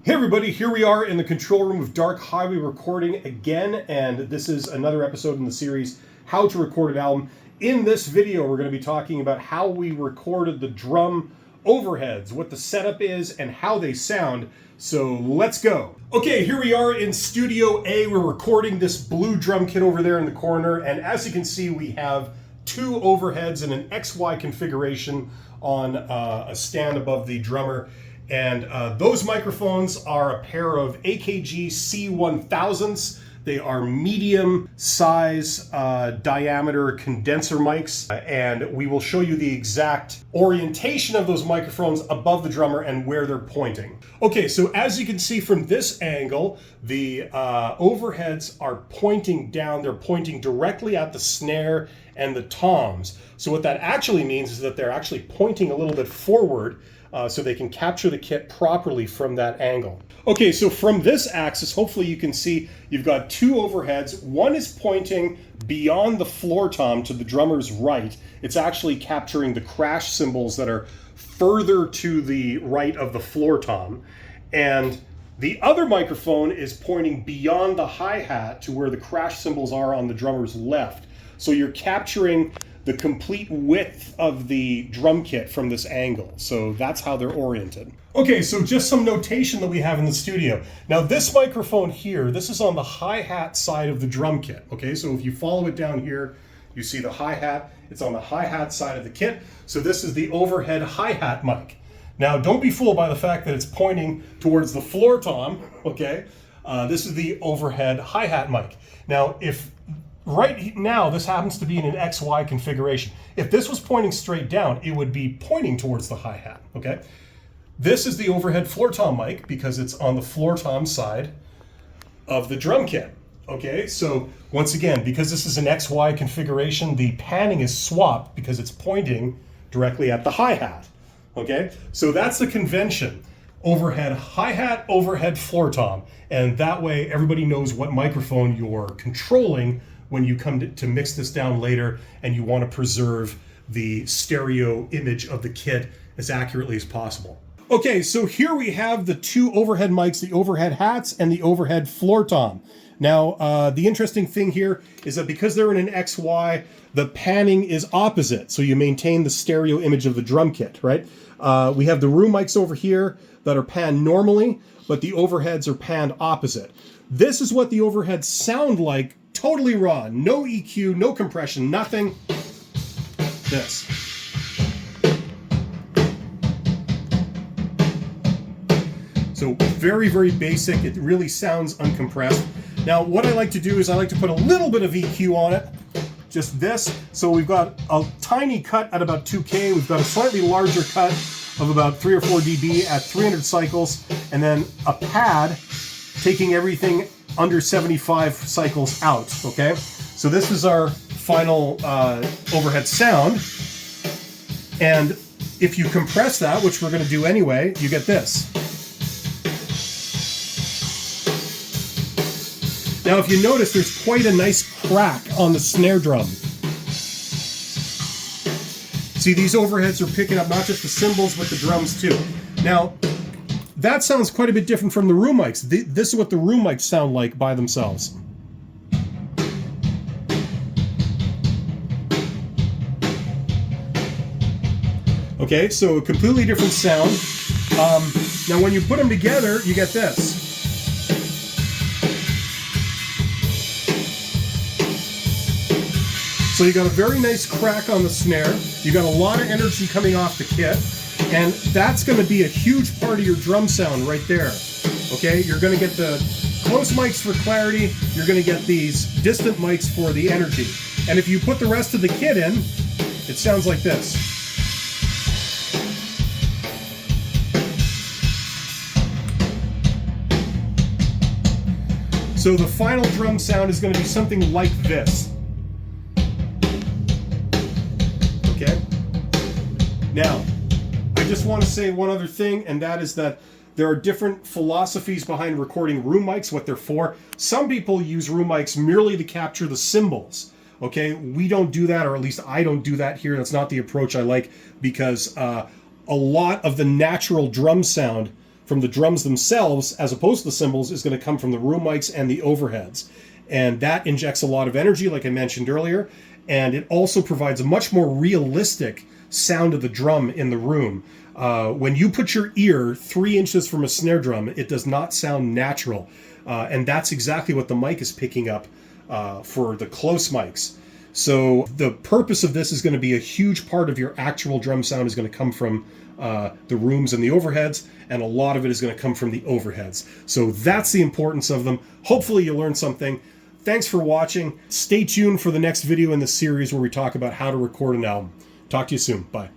Hey everybody, here we are in the control room of Dark Highway recording again, and this is another episode in the series, How to Record an Album. In this video, we're going to be talking about how we recorded the drum overheads, what the setup is, and how they sound. So let's go. Okay, here we are in Studio A. We're recording this blue drum kit over there in the corner, and as you can see, we have two overheads in an XY configuration on a stand above the drummer. And those microphones are a pair of AKG C1000s. They are medium size diameter condenser mics, and we will show you the exact orientation of those microphones above the drummer and where they're pointing. Okay, so as you can see from this angle, the overheads are pointing down. They're pointing directly at the snare and the toms. So what that actually means is that they're actually pointing a little bit forward, so they can capture the kit properly from that angle. Okay, so from this axis, hopefully you can see you've got two overheads. One is pointing beyond the floor tom to the drummer's right. It's actually capturing the crash cymbals that are further to the right of the floor tom. And the other microphone is pointing beyond the hi-hat to where the crash cymbals are on the drummer's left. So you're capturing the complete width of the drum kit from this angle. So that's how they're oriented. Okay, so just some notation that we have in the studio. Now this microphone here, this is on the hi-hat side of the drum kit. Okay, so if you follow it down here, you see the hi-hat. It's on the hi-hat side of the kit. So this is the overhead hi-hat mic. Now don't be fooled by the fact that it's pointing towards the floor tom, okay? This is the overhead hi-hat mic. Now right now, this happens to be in an XY configuration. If this was pointing straight down, it would be pointing towards the hi-hat, okay? This is the overhead floor tom mic because it's on the floor tom side of the drum kit, okay? So once again, because this is an XY configuration, the panning is swapped because it's pointing directly at the hi-hat, okay? So that's the convention. Overhead hi-hat, overhead floor tom. And that way, everybody knows what microphone you're controlling when you come to mix this down later and you want to preserve the stereo image of the kit as accurately as possible. Okay, so here we have the two overhead mics, the overhead hats and the overhead floor tom. Now, the interesting thing here is that because they're in an XY, the panning is opposite, so you maintain the stereo image of the drum kit, right? We have the room mics over here that are panned normally, but the overheads are panned opposite. This is what the overheads sound like, totally raw, no EQ, no compression, nothing. This. So very, very basic. It really sounds uncompressed. Now, what I like to do is I like to put a little bit of EQ on it, just this. So we've got a tiny cut at about 2K. We've got a slightly larger cut of about 3 or 4 dB at 300 cycles, and then a pad taking everything under 75 cycles out, okay? So this is our final overhead sound. And if you compress that, which we're gonna do anyway, you get this. Now, if you notice, there's quite a nice crack on the snare drum. See, these overheads are picking up not just the cymbals, but the drums too. Now, that sounds quite a bit different from the room mics. This is what the room mics sound like by themselves. Okay, so a completely different sound. Now when you put them together, you get this. So you got a very nice crack on the snare. You got a lot of energy coming off the kit. And that's going to be a huge part of your drum sound right there. Okay, you're going to get the close mics for clarity. You're going to get these distant mics for the energy. And if you put the rest of the kit in, it sounds like this. So the final drum sound is going to be something like this. Okay? Now, I just want to say one other thing, and that is that there are different philosophies behind recording room mics, what they're for. Some people use room mics merely to capture the cymbals. Okay, we don't do that, or at least I don't do that here. That's not the approach I like, because a lot of the natural drum sound from the drums themselves, as opposed to the cymbals, is going to come from the room mics and the overheads. And that injects a lot of energy, like I mentioned earlier, and it also provides a much more realistic sound of the drum in the room. When you put your ear 3 inches from a snare drum, it does not sound natural. And that's exactly what the mic is picking up for the close mics. So the purpose of this is going to be a huge part of your actual drum sound is going to come from the rooms and the overheads, and a lot of it is going to come from the overheads. So that's the importance of them. Hopefully you learned something. Thanks for watching. Stay tuned for the next video in the series where we talk about how to record an album. Talk to you soon. Bye.